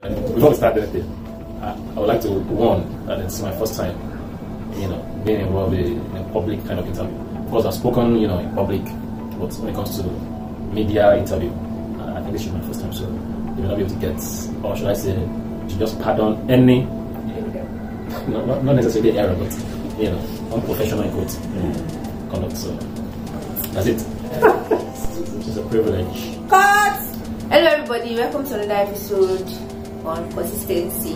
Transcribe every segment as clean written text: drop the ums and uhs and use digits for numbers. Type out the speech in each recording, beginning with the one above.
Before we start anything, I would like to warn that it's my first time, being involved in a public kind of interview. Of course, I've spoken, in public, but when it comes to media interview, I think this should be my first time, so you will not be able to get, or should I say, to just pardon any, not necessarily error, but unprofessional conduct. So that's it. It's a privilege. Cut! Hello everybody, welcome to another episode on consistency.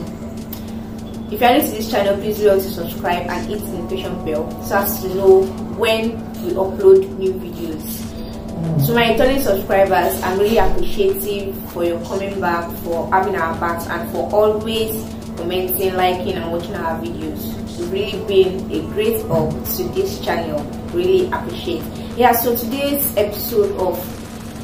If you are new to this channel, please remember to subscribe and hit the notification bell so as to know when we upload new videos. So my returning subscribers, I'm really appreciative for your coming back, for having our backs, and for always commenting, liking and watching our videos. It's really been a great help to this channel. Really appreciate. Yeah, so today's episode of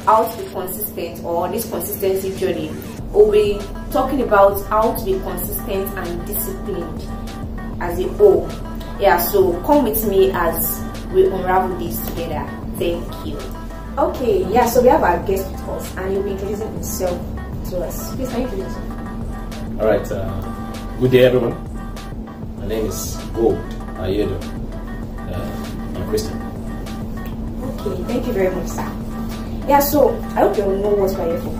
how to be consistent, or this consistency journey, we'll be talking about how to be consistent and disciplined as a whole. Yeah, so come with me as we unravel this together. Thank you. Okay, yeah, so we have our guest with us and he'll be introducing himself to us. Please, can you introduce yourself? Alright, good day everyone. My name is Gold Ayedo. I'm a Christian. Okay, thank you very much, sir. Yeah, so I hope you know what we're here for.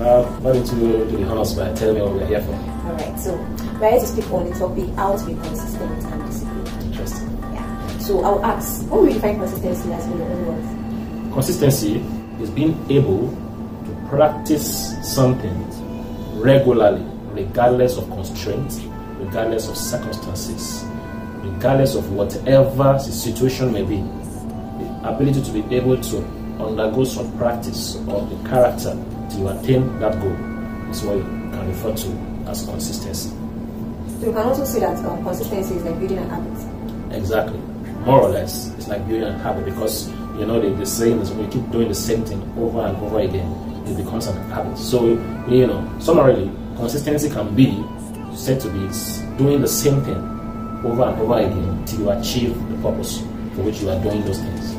Why don't you do the honors by telling me what we're here for? Alright, so we're here to speak on the topic how to be consistent and disciplined. Interesting. Yeah. So I'll ask, what would you define consistency as in your own words? Consistency is being able to practice something regularly, regardless of constraints, regardless of circumstances, regardless of whatever the situation may be. The ability to be able to undergo some practice or the character to attain that goal is what you can refer to as consistency. So you can also say that consistency is like building a habit. Exactly. More or less, it's like building a habit, because the saying is when you keep doing the same thing over and over again, it becomes an habit. So, summarily, consistency can be said to be doing the same thing over and over again until you achieve the purpose for which you are doing those things.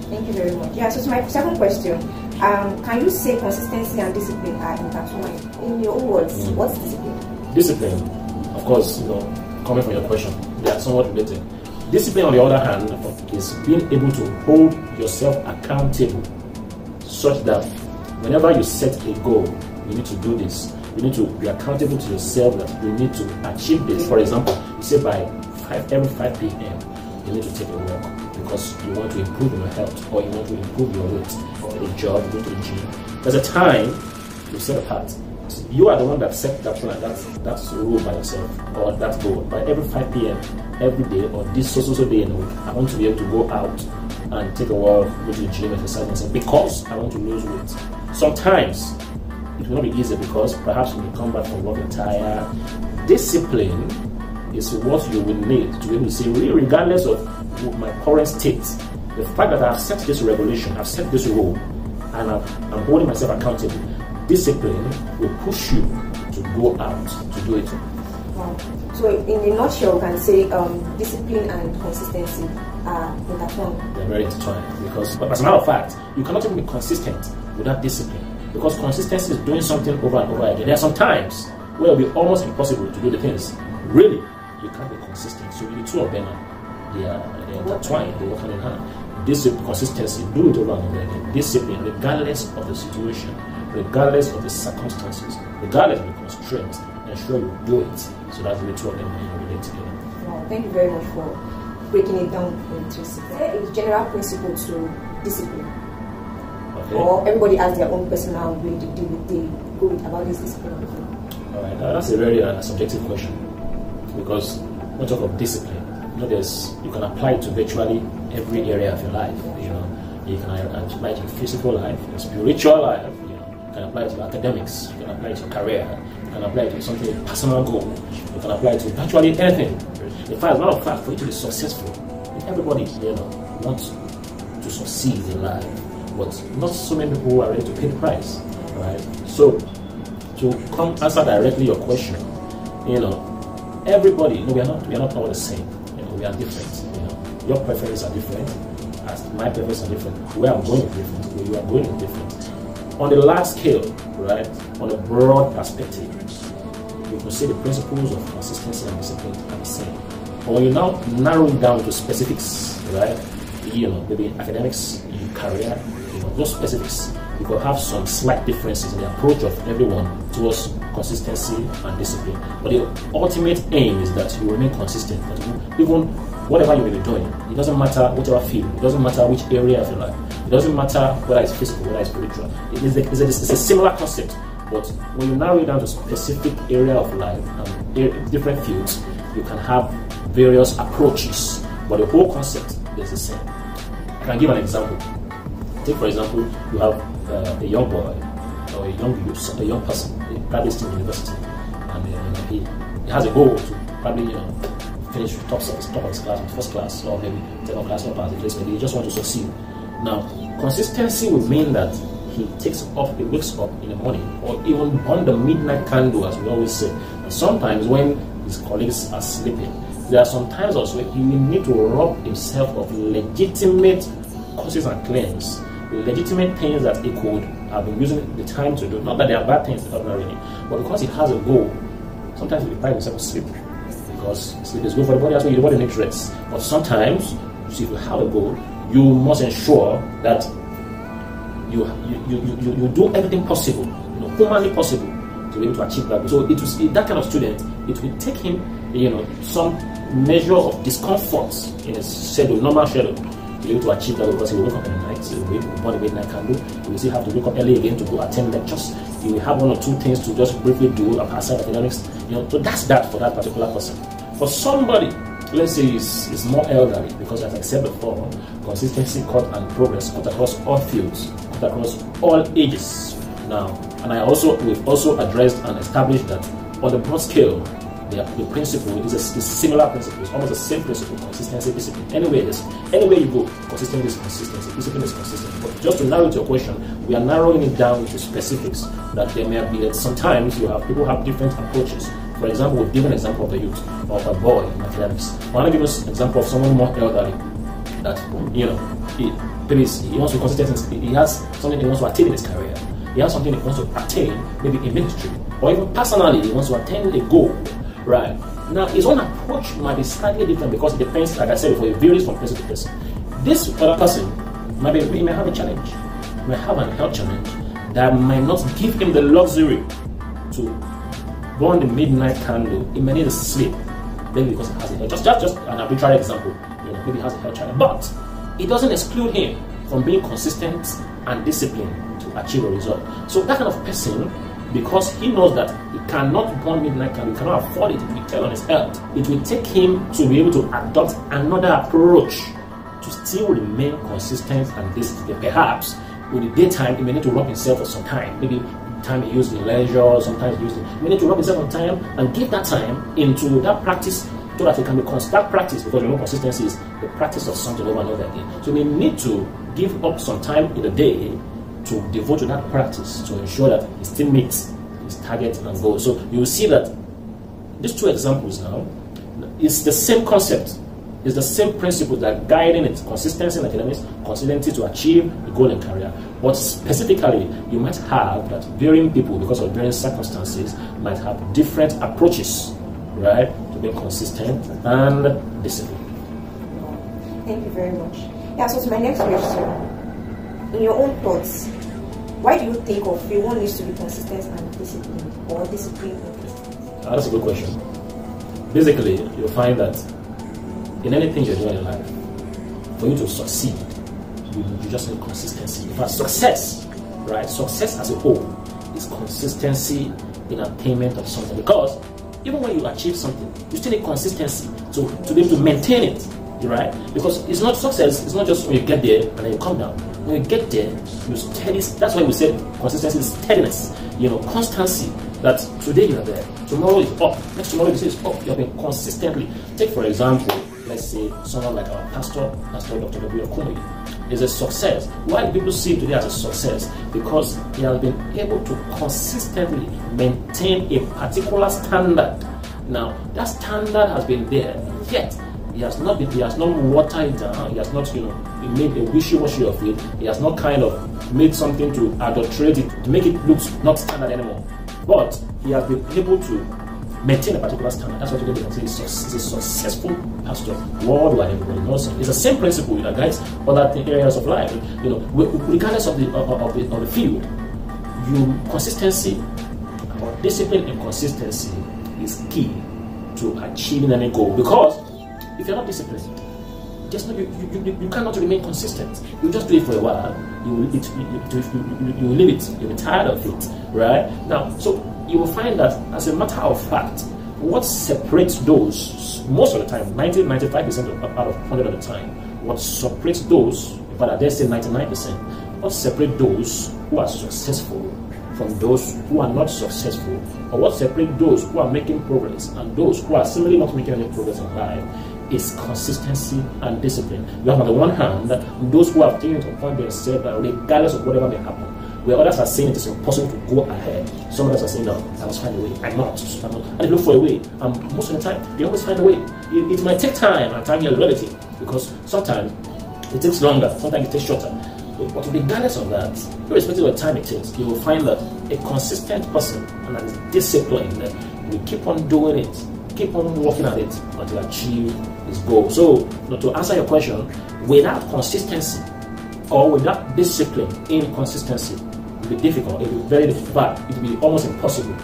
Thank you very much. Yeah, so to my second question, can you say consistency and discipline are intertwined? In your own words, what's discipline? Discipline, of course, coming from your question, they are somewhat related. Discipline, on the other hand, is being able to hold yourself accountable such that whenever you set a goal, you need to do this. You need to be accountable to yourself that you need to achieve this. For example, you say by every 5 p.m. you need to take a walk because you want to improve your health, or you want to improve your weight, or a job, go to the gym. There's a time you set apart. You are the one that set that plan, that's rule by yourself, or that goal. By every 5 p.m. every day, or this so day in a week, I want to be able to go out and take a walk, go to the gym, exercise myself, because I want to lose weight. Sometimes it will not be easy because perhaps when you come back from work and tired. Discipline is what you will need to be able to say, really, regardless of my current state, the fact that I've set this regulation, I've set this rule, and I'm holding myself accountable. Discipline will push you to go out to do it. Wow. So in a nutshell, we can say discipline and consistency are intertwined. They're very intertwined, because, as a matter of fact, you cannot even be consistent without discipline, because consistency is doing something over and over again. There are some times where it will be almost impossible to do the things. Really, you can't be consistent. So the two of them are intertwined, they work hand in hand. Discipline, consistency, do it over and over again. Discipline, regardless of the situation, regardless of the circumstances, regardless of the constraints, ensure you do it. So that's the two of them relate together. Wow, thank you very much for breaking it down into a general principle to discipline. Okay. Or everybody has their own personal way to deal with go with about this discipline. Alright, that's a very subjective question, because when we talk of discipline, you can apply it to virtually every area of your life. You can apply it to your physical life, your spiritual life. You can apply it to your academics. You can apply it to your career. You can apply it to something personal goal. You can apply it to virtually anything. In fact, as a matter of fact, for you to be successful, everybody wants to succeed in life, but not so many people are ready to pay the price, right? So to come answer directly your question, everybody, we are not all the same. We are different. Your preferences are different, as my preferences are different. Where I'm going is different. Where you are going is different. on the large scale, right, on a broad perspective, you can see the principles of consistency and discipline are the same. But when you now narrow it down to specifics, right, maybe academics, career, those specifics, you could have some slight differences in the approach of everyone towards consistency and discipline. But the ultimate aim is that you remain consistent. That even whatever you may be doing, it doesn't matter whichever field, it doesn't matter which area of your life, it doesn't matter whether it's physical, whether it's spiritual. It's a similar concept. But when you narrow it down to specific area of life and different fields, you can have various approaches, but the whole concept is the same. I can give an example. Take for example, you have a young boy or a young youth, a young person, probably still in university, and he has a goal to probably finish top of his class, first class, or maybe second class, or pass the place. Maybe he just want to succeed. Now, consistency will mean that he wakes up in the morning, or even burn the midnight candle, as we always say. And sometimes when his colleagues are sleeping, there are some times also he will need to rob himself of legitimate causes and claims, legitimate things that he could have been using the time to do. Not that they are bad things, not really, but because he has a goal, sometimes he deprives himself of sleep, because sleep is good for the body, that's why the body needs rest. But sometimes, if you have a goal, you must ensure that you do everything possible, humanly possible, to be able to achieve that goal. So that kind of student, it will take him, some measure of discomfort in his normal schedule, to be able to achieve that goal, because he will wake up in the night, he will burn the midnight candle, he will still have to wake up early again to go attend lectures, he will have one or two things to just briefly do aside academics, so that's that for that particular person. For somebody, let's say is more elderly, because as I said before, consistency cut and progress cut across all fields, cut across all ages. Now, and we've also addressed and established that on the broad scale, the principle is a similar principle. It's almost the same principle: consistency, discipline. Anywhere you go, consistency is consistency, discipline is consistent. But just to narrow it to your question, we are narrowing it down to specifics. That there may be sometimes people have different approaches. For example, we've given an example of a youth or of a boy in academics. I want to give us an example of someone more elderly that he wants to be consistent. He has something he wants to attain in his career. He has something he wants to attain, maybe in ministry, or even personally, he wants to attain a goal. Right now, his own approach might be slightly different because it depends, like I said before, it varies from person to person. This other person he may have a challenge, he may have a health challenge that might not give him the luxury to burn the midnight candle. He may need to sleep, maybe because he has a health. Just an arbitrary example. Maybe he has a health challenge, but it doesn't exclude him from being consistent and disciplined to achieve a result. So that kind of person, because he knows that he cannot burn midnight candle, he cannot afford it, it will tell on his health. It will take him to be able to adopt another approach to still remain consistent and disciplined. Perhaps with the daytime, he may need to rob himself for some time. Maybe time he used in leisure, sometimes he may need to rob himself on time and give that time into that practice, so that he can be that practice, because consistency is the practice of something over and over again. So we need to give up some time in the day to devote to that practice to ensure that he still meets his target and goals. So you will see that these two examples now is the same concept, is the same principle that guiding it: consistency in academics, consistency to achieve the goal in career. But specifically, you might have that varying people, because of varying circumstances, might have different approaches, right, to be consistent and disciplined. Thank you very much. Yeah, so to my next question, in your own thoughts, why do you think one needs to be consistent and disciplined, or disciplined and consistent? That's a good question. Basically, you'll find that in anything you're doing in life, for you to succeed, you just need consistency. In fact, success as a whole is consistency in attainment of something. Because even when you achieve something, you still need consistency to be able to maintain it, right? Because it's not success, it's not just when you get there and then you come down. When you get there, you steady. That's why we said consistency is steadiness, constancy. That today you are there, tomorrow is up, next tomorrow is up. You have been consistently. Take for example, let's say someone like our pastor Dr. W. Okunoyi is a success. Why do people see today as a success? Because he has been able to consistently maintain a particular standard. Now, that standard has been there, yet he He has not watered it down. He has not, made a wishy-washy of it. He has not kind of made something to adulterate it, to make it look not standard anymore. But he has been able to maintain a particular standard. That's what you can say. He's a successful pastor worldwide. Everybody knows him. It's the same principle, guys. Other areas of life, regardless of the field, consistency or discipline and consistency is key to achieving any goal. Because if you're not disciplined, you cannot remain consistent. You just do it for a while. You will leave it. You'll be tired of it, right? Now, so you will find that, as a matter of fact, what separates those, most of the time, 90-95% out of 100 of the time, what separates those, but I dare say 99%, what separates those who are successful from those who are not successful, or what separates those who are making progress and those who are similarly not making any progress in life, is consistency and discipline. You have, on the one hand, those who have taken it upon themselves that regardless of whatever may happen, where others are saying it is impossible to go ahead, some others are saying, no, I must find a way. I'm not. And they look for a way. And most of the time, they always find a way. It might take time, and time here is relative, because sometimes it takes longer, sometimes it takes shorter. But regardless of that, irrespective of the time it takes, you will find that a consistent person and that is disciplined will keep on doing it, keep on working at it until achieve his goal. So, to answer your question, without consistency or without discipline in consistency, it will be difficult. It will be very difficult. But it will be almost impossible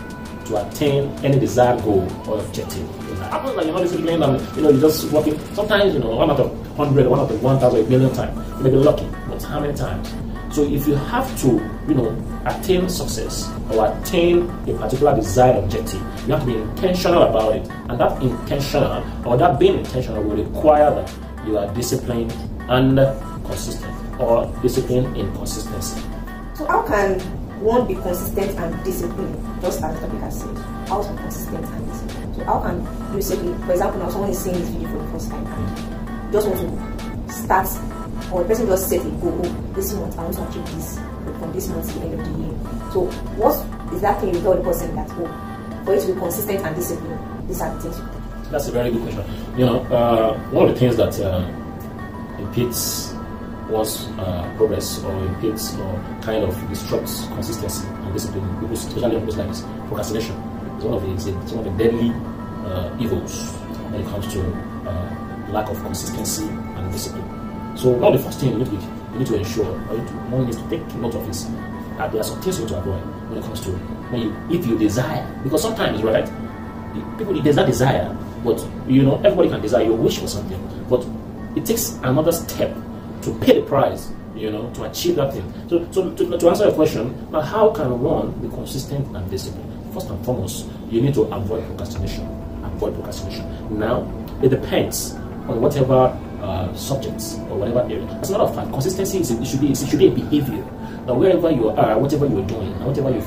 to attain any desired goal or objective. It happens that you're not disciplined and you're just working. Sometimes, 1 out of 100, 1 out of 1,000, a million times, you may be lucky. But how many times? So if you have to, attain success or attain a particular desired objective, you have to be intentional about it. And that intentional, or that being intentional, will require that you are disciplined and consistent, or disciplined in consistency. So how can one be consistent and disciplined, just as the topic has said? How to be consistent and disciplined? So how can you say, for example, now someone is seeing this video for the first time and just want to start, or a person just set a goal, this month I want to achieve this from this month to the end of the year. So what is that thing you tell the person that, for it to be consistent and disciplined, these are the things you do? That's a very good question. One of the things that impedes one's progress or impedes or kind of disrupts consistency and discipline, especially in like this, procrastination, is one of the deadly evils when it comes to lack of consistency and discipline. So one of the first things you need to ensure, or one needs to take note of, is that there are some things you need to avoid when it comes to if you desire, because sometimes, right, there's that desire, but everybody can desire, you wish for something, but it takes another step to pay the price, to achieve that thing. So to answer your question, now how can one be consistent and disciplined? First and foremost, you need to avoid procrastination. Now, it depends on whatever subjects or whatever area. As a matter of fact, consistency should be a behavior. Now, wherever you are, whatever you are doing, whatever you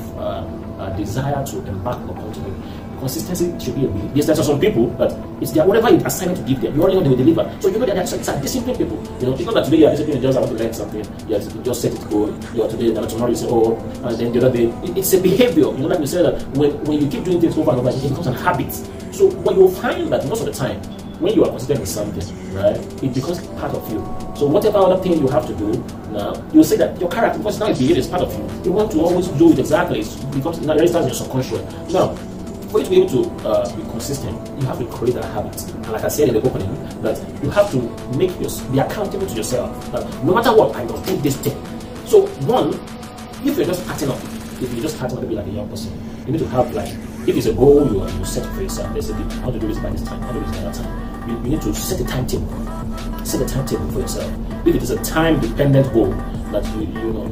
desire to embark upon to do, consistency should be a behavior. There's some people that it's their whatever you assign to give them, you already know they will deliver. So that it's a disciplined people. It's not that today you are disciplined, just want to learn something. You just set it goal. Today, and tomorrow you say, and then the other day, it's a behavior. Like we said, that when you keep doing things over and over, it becomes a habit. So what you'll find that most of the time, when you are consistent with something, right, it becomes part of you. So whatever other thing you have to do now, you'll say that your character, because now it's behavior, is part of you. You want to always do it exactly. It becomes, now it registers in your subconscious. Now, for you to be able to be consistent, you have to create that habit. And like I said in the opening, that you have to be accountable to yourself. That no matter what, I must do this thing. So one, if you're just starting up, to be like a young person, you need to have, like, if it's a goal you set for yourself, basically, how to do this by this time, how to do this by that time. You need to set a timetable. Set a timetable for yourself. If it is a time-dependent goal, that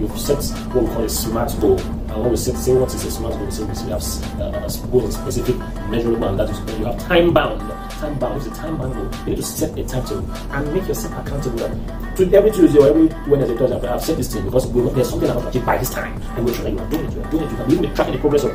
you've set what we call a SMART goal. And when we say what is a SMART goal, we have goals specific, measurable, and that is when you have time-bound. If it's a time-bound goal, you need to set a timetable and make yourself accountable. To every Tuesday or every Wednesday, Thursday, I've set this thing because there's something I want to achieve by this time. And make sure that you are doing it. You can even be tracking the progress of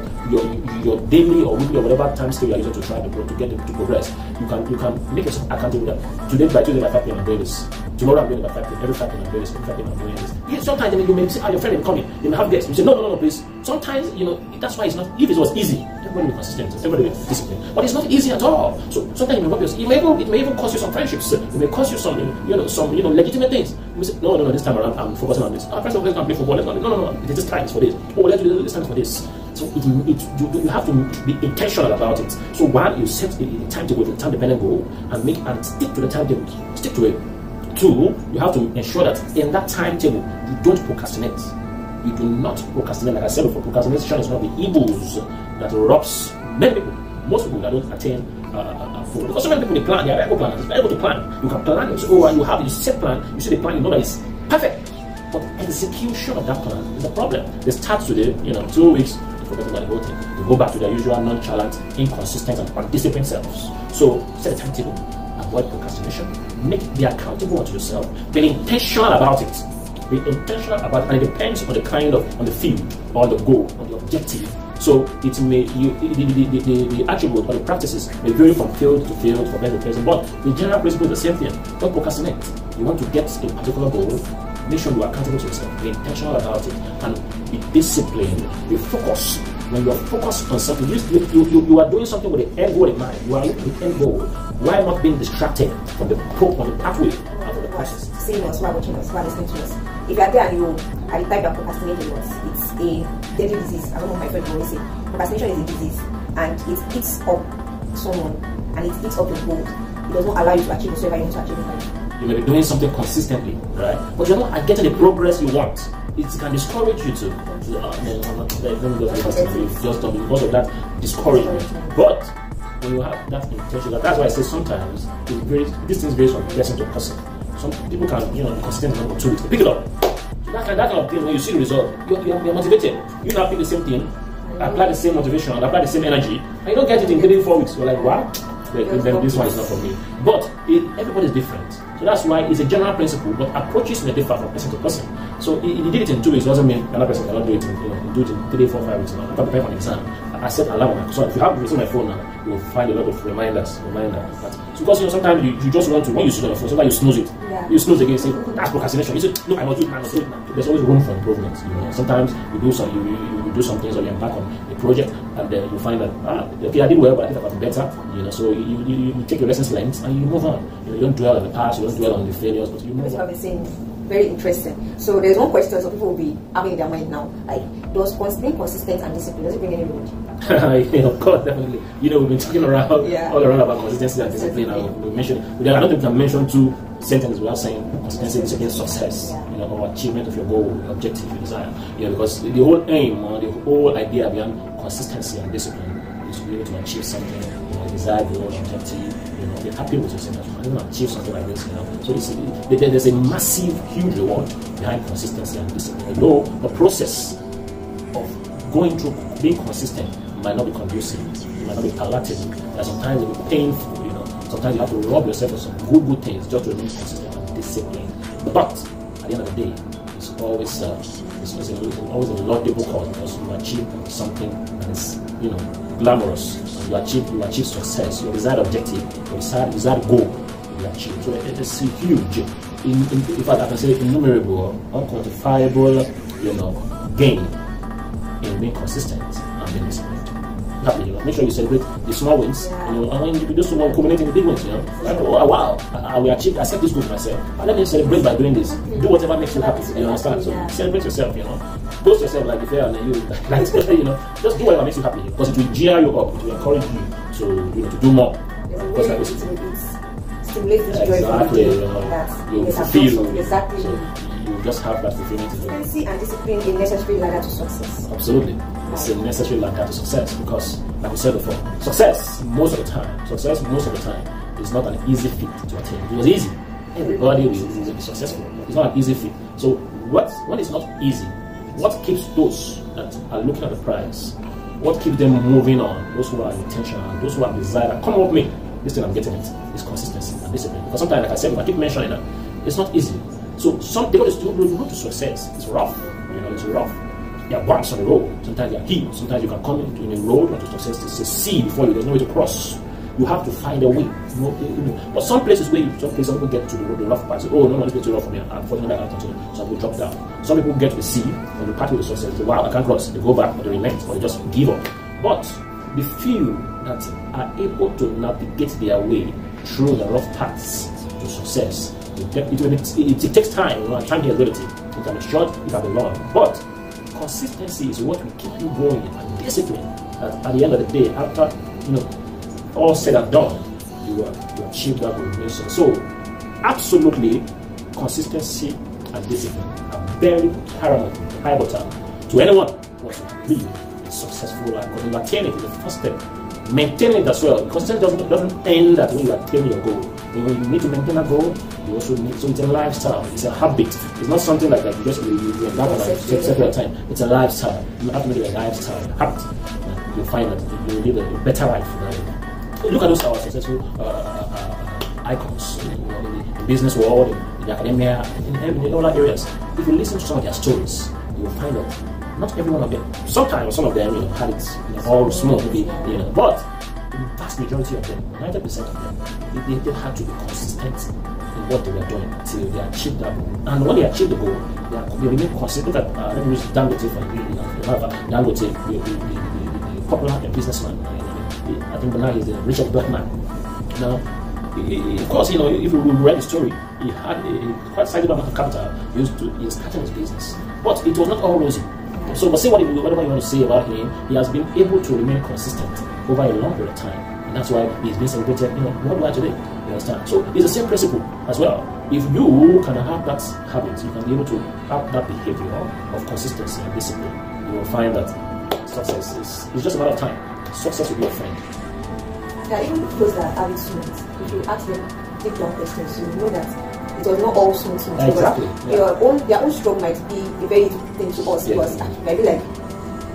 your daily or weekly or whatever time scale you are using to try to get to progress. You can make yourself accountable that today by 5 p.m. I'm doing this. Tomorrow I'm doing it by 5 p.m. Every 5 p.m. I'm doing this. Every 5 p.m. I'm doing this. Sometimes you may say, your friend is coming. You may have guests. You say, no, please. Sometimes, that's why it's not, if it was easy, everybody will be consistent, everybody will be disciplined. But it's not easy at all. So sometimes it may even cost you some friendships. It may cost you some, legitimate things. You say, no, this time around I'm focusing on this. First of all, let's not play football. No, it is time for this. Oh, let's do this time for this. So you have to be intentional about it. So one, you set a timetable, a time-dependent goal, and stick to the timetable. Stick to it. Two, you have to ensure that in that timetable you don't procrastinate. You do not procrastinate. Like I said before, procrastination is one of the evils that robs many people, most people that don't attain goal. Because so many people they plan, they are very good planners. It's very good to plan. You can plan, you say, you have this set plan, you see the plan, you know that it's perfect. But execution of that plan is a problem. They start today, 2 weeks, they forget about the whole thing. They go back to their usual nonchalant, inconsistent, and undisciplined selves. So set a timetable, avoid procrastination, be accountable to yourself, be intentional about it. Be intentional about it, and it depends on the on the field, or the goal, on the objective. So it may the attribute or the practices may vary from field to field, from person to person, but the general principle is the same thing. Don't procrastinate. You want to get a particular goal, make sure you are accountable to yourself, be intentional about it, and be disciplined, be focused. When you are focused on something, you are doing something with the end goal in mind. You are looking at the end goal. Why not being distracted from the pathway of the process? Seeing us, who are watching us, who are listening to us. If you are there and you are the type that procrastinating us, it's a deadly disease. I don't know what my friend will always say. Procrastination is a disease, and it eats up someone, and it eats up your goal. It does not allow you to achieve whatever you want to achieve in life. You may be doing something consistently, right? But you're not getting the progress you want. It can discourage you to just don't, because of that discouragement. But when you have that intention, that's why I say sometimes these things vary from person to person. Some people can, be consistent for 2 weeks. They pick it up. So that kind of thing, when you see the result, you're motivated. You now pick the same thing, apply the same motivation, apply the same energy, and you don't get it in 3-4 weeks. You're like, wow, then this one is not for me. But everybody is different. So that's why it's a general principle, but approaches may differ from person to person. So if you did it in 2 weeks, doesn't mean another person cannot do it in, do it in 3, 4, 5 weeks. You can prepare for an exam. I set alarm. So if you have it on my phone now, you will find a lot of reminders. So because sometimes you just want to, when you sit on your phone, sometimes you snooze it. Yeah. You snooze again, say, that's procrastination. You say, no, I must do it, There's always room for improvement. Sometimes you do some things, or you embark on a project, and then you find that, okay, I did well, but I think I could do better. So you take your lessons learned and you move on. You don't dwell on the past, you don't dwell on the failures, but you move on. Very interesting. So there's one question some people will be having in their mind now, like, does being consistent and discipline, does it bring any reward? Of course, definitely. We've been talking all around about consistency and discipline. We mentioned, I don't think we can mention 2 sentences without saying consistency, discipline, success, or achievement of your goal, your objective, your desire. Because the whole aim, or the whole idea behind consistency and discipline is to be able to achieve something, desired goal, objective, be happy with yourself. I'm going to achieve something like this, So there's a massive, huge reward behind consistency and discipline. Although the process of going through being consistent might not be conducive, it might not be palatable, and sometimes it will be painful, Sometimes you have to rob yourself of some good things just to remain consistent and disciplined. But at the end of the day, it's always a laudable cause, because you achieve something that is, glamorous. You achieve success, your desired objective, your desired goal you achieve. So it's huge. In fact, I can say innumerable, unquantifiable, gain in being consistent and being disciplined. Make sure you celebrate the small wins, and when you do small, culminate in the big wins, Like, oh wow, I will achieve, I set this goal for myself, and let me celebrate by doing this. Do whatever makes you happy, you understand? So celebrate yourself, Boast yourself like a fair, and you, just do whatever makes you happy, because it will gear you up, it will encourage you to do more. Because that is stimulate this joy you feel exactly. So you just have that fulfillment. Consistency and discipline is a necessary ladder to success. Absolutely. It's a necessary ladder to success, because, like we said before, success most of the time is not an easy feat to attain. If it was easy, everybody will be successful. It's not an easy feat. So when it's not easy, what keeps those that are looking at the prize? What keeps them moving on? Those who are intentional, those who have desire, come up with me. This thing I'm getting it is consistency and discipline. Because sometimes, like I said, if I keep mentioning that, it's not easy. So the road to success is rough. It's rough. There are bumps on the road. Sometimes there are hills. Sometimes you can come into a road to success. It's a sea before you. There's no way to cross. you have to find a way. But some places where some people get to the rough part, say, oh no, it's too rough for me, I'm falling under out, so people drop down. Some people get to the sea and the part with the success, say, wow, I can't cross. They go back, or they relent, or they just give up. But the few that are able to navigate their way through the rough paths to success, it takes time, and time is relative. It can be short, it can be long. But consistency is what will keep you going, and discipline. At the end of the day, after all said and done, you achieve that goal. So, absolutely, consistency and discipline are very paramount, pivotal to anyone who wants to live a successful life. Because you attain it is the first step. Maintain it as well. Consistency doesn't end that when you attain your goal. When you need to maintain a goal, you also need. So it's a lifestyle. It's a habit. It's not something like that you just you embark on several time. It's a lifestyle. You have to make it a lifestyle, a habit. You'll find that you live a better life. Look at those our successful icons in the business world, in the academia, in other areas. If you listen to some of their stories, you will find that not every one of them. Sometimes some of them had it all smooth, but the vast majority of them, 90% of them, they had to be consistent in what they were doing until they achieved that goal. And when they achieve the goal, they remain consistent. Look at let me use Dangote for the popular businessman. I think now he's the richest black man. Now, of course, if you read the story, he had a quite sizable amount of capital used in starting his business. But it was not all rosy. So, but say whatever you want to say about him, he has been able to remain consistent over a long period of time. And that's why he's been celebrated, worldwide today. You understand? So, it's the same principle as well. If you can have that habit, you can be able to have that behavior of consistency and discipline, you will find that success is just a matter of time. Success will be a friend. Yeah, even those that have it smooth, if you ask them deep down questions, you know that it was not all smooth. Exactly. Yeah. Their own struggle might be a very thing to us because maybe like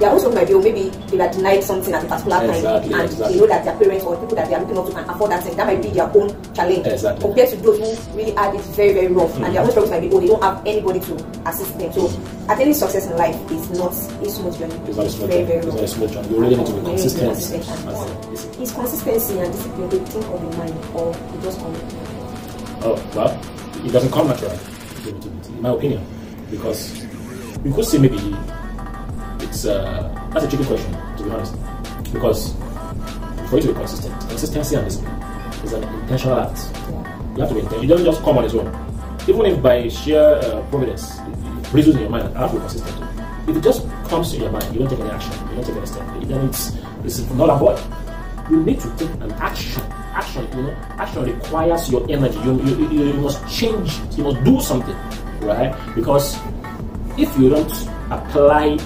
their own struggle might be, or maybe they were denied something at a particular time, and they know that their parents or people that they are looking up to can afford that thing. That might be their own challenge compared to those who really had it very, very rough, and their own struggles might be, they don't have anybody to assist them. So attaining success in life is not a smooth journey. It's not a smooth journey. It's not a smooth journey. You really need to be consistent. Is consistency and discipline the thing of the mind, or it just comes? Oh, well, it doesn't come naturally, in my opinion, because you could say maybe that's a tricky question, to be honest, because for you to be consistent, consistency and discipline is an intentional act. You have to be intentional. It doesn't just come on its own. Even if by sheer providence it breezes in your mind, I have to be consistent. If it just comes to your mind, you don't take any action, you don't take any step, then it's not a void. You need to take an action. Action requires your energy. You must change. You must do something, right? Because if you don't apply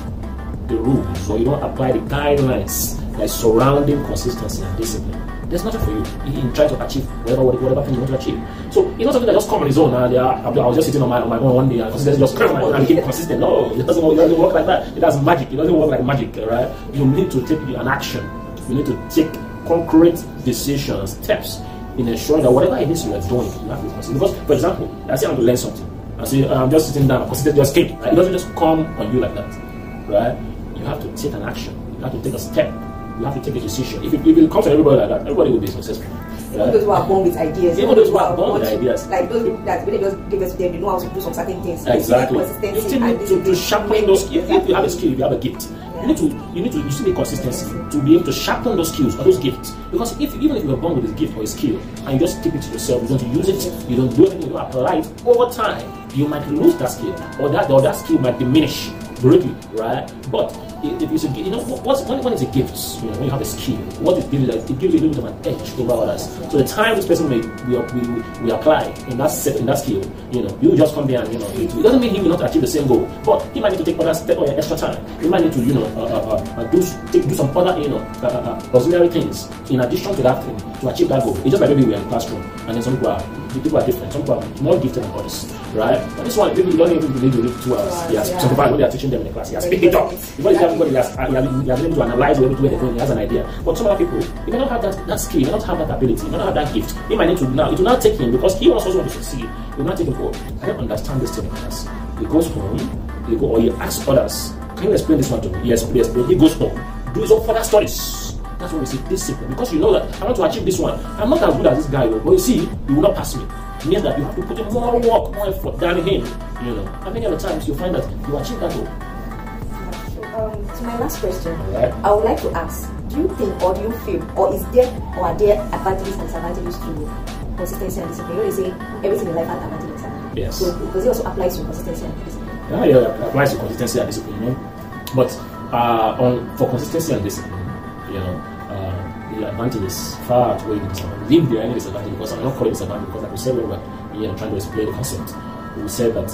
the rules or you don't apply the guidelines that surrounding consistency and discipline, there's nothing for you in trying to achieve whatever thing you want to achieve. So it's not something that just come on its own. I was just sitting on my own one day and consistency just come and keep consistent. No, it doesn't work like that. It has magic. It doesn't work like magic, right? You need to take an action. You need to take concrete decisions, steps in ensuring that whatever it is you are doing, you have to be consistent. Because, for example, I say I want to learn something. I say I'm just sitting down, consistency just came. Right? It doesn't just come on you like that, right? You have to take an action. You have to take a step. You have to take a decision. If it comes to everybody like that, everybody will be successful. Even those who are born with ideas. Even those who are born with ideas. Like those that when they just give us them, they know how to do some certain things. Exactly. You still need to sharpen those skills. If you have a skill, if you have a gift, you still need consistency to be able to sharpen those skills or those gifts. Because even if you are born with a gift or a skill and you just keep it to yourself, you don't use it, you don't do anything, you don't apply it, over time you might lose that skill or that skill might diminish greatly, right? But if it's a, when it's a gift, when you have a skill, what it gives you, it gives you a little bit of an edge over others. So the time this person we apply in that skill, you just come there and it doesn't mean he will not achieve the same goal, but he might need to take other step or extra time. He might need to do some other auxiliary things in addition to that thing to achieve that goal. It's just like maybe we are in a classroom and then some people are different. Some people are more gifted than others, right? But this one, maybe you don't even need to read 2 hours. Some people when they are teaching them in the class, he has picked it up. He has been able to analyze where they're going. He has an idea. But some other people, he may not have that skill, he may not have that ability, he may not have that gift. He might need to it will not take him because he also wants to succeed. It will not take him for. I don't understand this thing in class. He goes home, he asks others, can you explain this one to me? Yes, he goes home, do his own further studies. That's what we say, discipline. Because you know that I want to achieve this one. I'm not as good as this guy, but you see, he will not pass me. It means that you have to put in more work, more effort than him. You know, and many other times you find that you achieve that goal. To my last question, right. I would like to ask: do you think, or do you feel, or is there, or are there advantages and disadvantages to consistency and discipline? You know, they say everything in life has advantages and disadvantages. Yes. So does it also apply to consistency and discipline? Yeah, it applies to consistency and discipline. You know, but for consistency and discipline, you know, the advantage is far outweigh the disadvantage. If there are any disadvantage, because I'm not calling disadvantage, because like we said when we were trying to explain the concept, we said that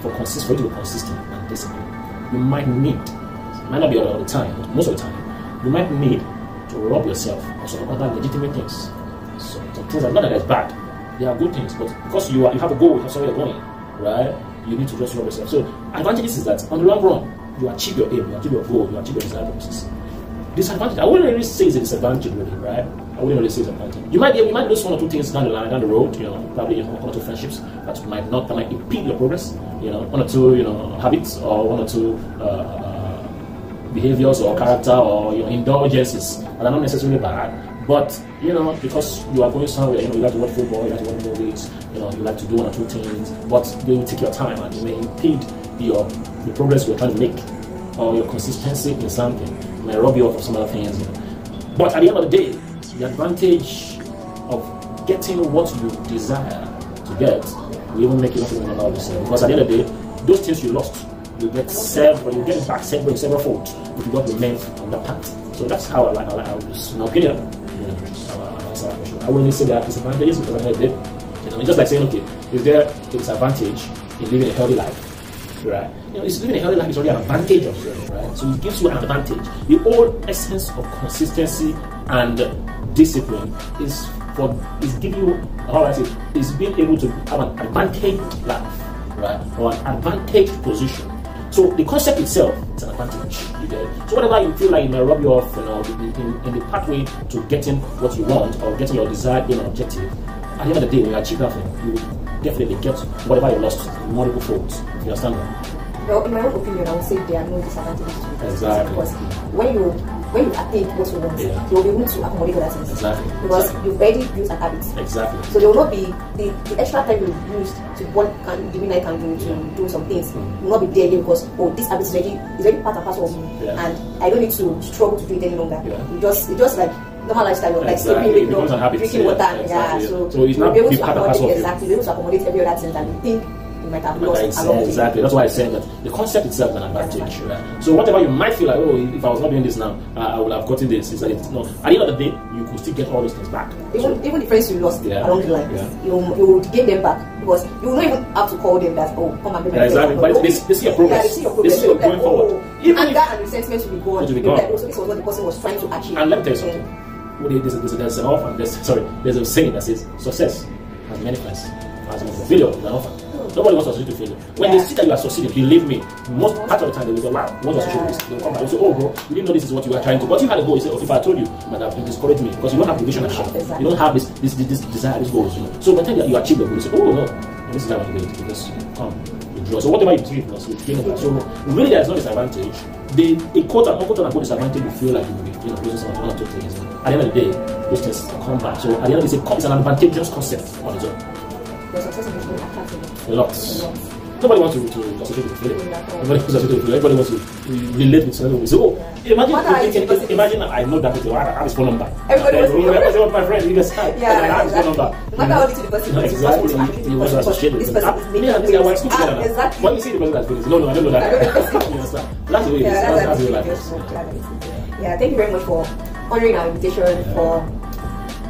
for you to be consistent and disciplined, you might need, it might not be all the time, but most of the time, you might need to rob yourself of some other legitimate things. So some things are not that it's bad, they are good things, but because you have a goal, you have somewhere you're going, right? You need to just rob yourself. So advantages is that on the long run, you achieve your aim, you achieve your goal, you achieve your desired purposes. Disadvantage, I wouldn't really say it's a disadvantage really, right? I wouldn't really say it's a disadvantage. You might lose one or two things down the line, down the road, you know, probably one or two friendships that might impede your progress, you know, one or two, you know, habits or one or two behaviors or character or indulgences that are not necessarily bad, but you know, because you are going somewhere, you know, you like to watch football, you like to watch movies, you know, you like to do one or two things, but they will take your time and it may impede the progress you're trying to make or your consistency in something. It may rob you off of some other things, you know. But at the end of the day, the advantage of getting what you desire to get will even make you not even about yourself. Because at the end of the day, those things you lost, you get back several folds if you got remain on that path. So that's how I was, in my opinion, you know, I wouldn't say there are disadvantages because I did. You know, it's just like saying, okay, is there a disadvantage in living a healthy life? Right? You know, living a healthy life is already an advantage of yours, right? So it gives you an advantage. The whole essence of consistency and discipline is giving you, how I say, is being able to have an advantage life, right? Or an advantage position. So the concept itself is an advantage. You get it? So whatever you feel like it may rub you off, you know, in the pathway to getting what you want or getting your desired objective, at the end of the day, when you achieve that thing, you will definitely get whatever you lost in multiple folds. You understand that? Well, in my own opinion, I would say there are no disadvantages to it. Exactly. Because when you attain what you want, yeah, you'll be able to accommodate other things. Exactly. Because you've already built an habit. Exactly. So there will not be the extra time you use to what the midnight can do to do some things will not be there again because this habit is already part and parcel of me, and I don't need to struggle to do it any longer. Yeah. It's just like normal lifestyle, like sleeping, drinking water, So it's not be able to accommodate be able to accommodate every other thing that you think you might have lost. Exactly. That's why I said that the concept itself is an advantage. Right? So whatever you might feel like, oh, if I was not doing this now, I would have gotten this. No. At the end of the day, you could still get all those things back. Even the friends you lost along the line, you will gain them back because you will not even have to call them that, oh, come and give me exactly. But they see your progress. They see your progress. They see your going forward. Anger and resentment will be gone. Like, also, this was what the person was trying to achieve. And let me tell you something. There's an offer. There's a saying that says success has many friends. As a failure is an offer. Nobody wants to associate with failure. When they see that you are succeeding, believe me, most part of the time they will say, wow, what was associated with this? They'll come back and say, oh bro, you didn't know this is what you were trying to. But you had a goal, you say, okay, if I told you, you might have discouraged me because you don't have the vision action. You don't have this desire, these goals. You know? So by the time that you achieve the goal, you say, oh no, this is how I do it because come, you draw. So whatever you do, you gain that. So really there is no disadvantage. A quote unquote disadvantage you feel like you will be losing one or two things. At the end of the day, those things come back. So at the end of the day, it's an advantageous concept on its own. The success is attractive. A lot. Nobody wants to associate with failure. Nobody wants to associate with failure. Everybody wants to relate with something. So imagine I know that I have his phone number. Everybody wants my friend. He just I have his phone number. No matter how little the person is, exactly. You want to associate with him. Exactly. When you see the person that's finished, no, I don't know that. You understand? That's the way it is. That's the way life is. Yeah, thank you very much for honoring our invitation, for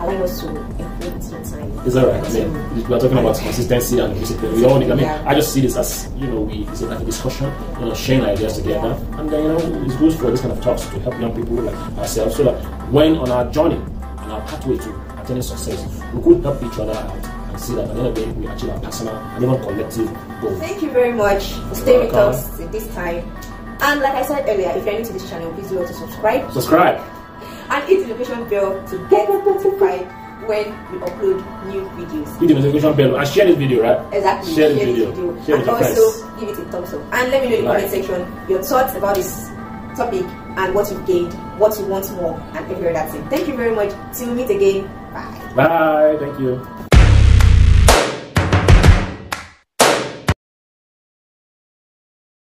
allowing us to include some time. Is that right? I mean, we are talking about consistency and discipline. We all need. I mean, I just see this as it's like a discussion, sharing ideas together, and then it's good for this kind of talks to help young people like ourselves, so that when on our journey, on our pathway to attaining success, we could help each other out and see that at the end of the day we achieve our personal and even collective goals. Thank you very much for staying with us at this time. And like I said earlier, if you're new to this channel, please do to subscribe. And hit the notification bell to get notified when we upload new videos. Hit the notification bell and share this video, right? Exactly. Share this video. And also give it a thumbs up. And let me know in the comment section your thoughts about this topic and what you've gained, what you want more, and every other thing. Thank you very much. Till we meet again. Bye. Bye. Thank you.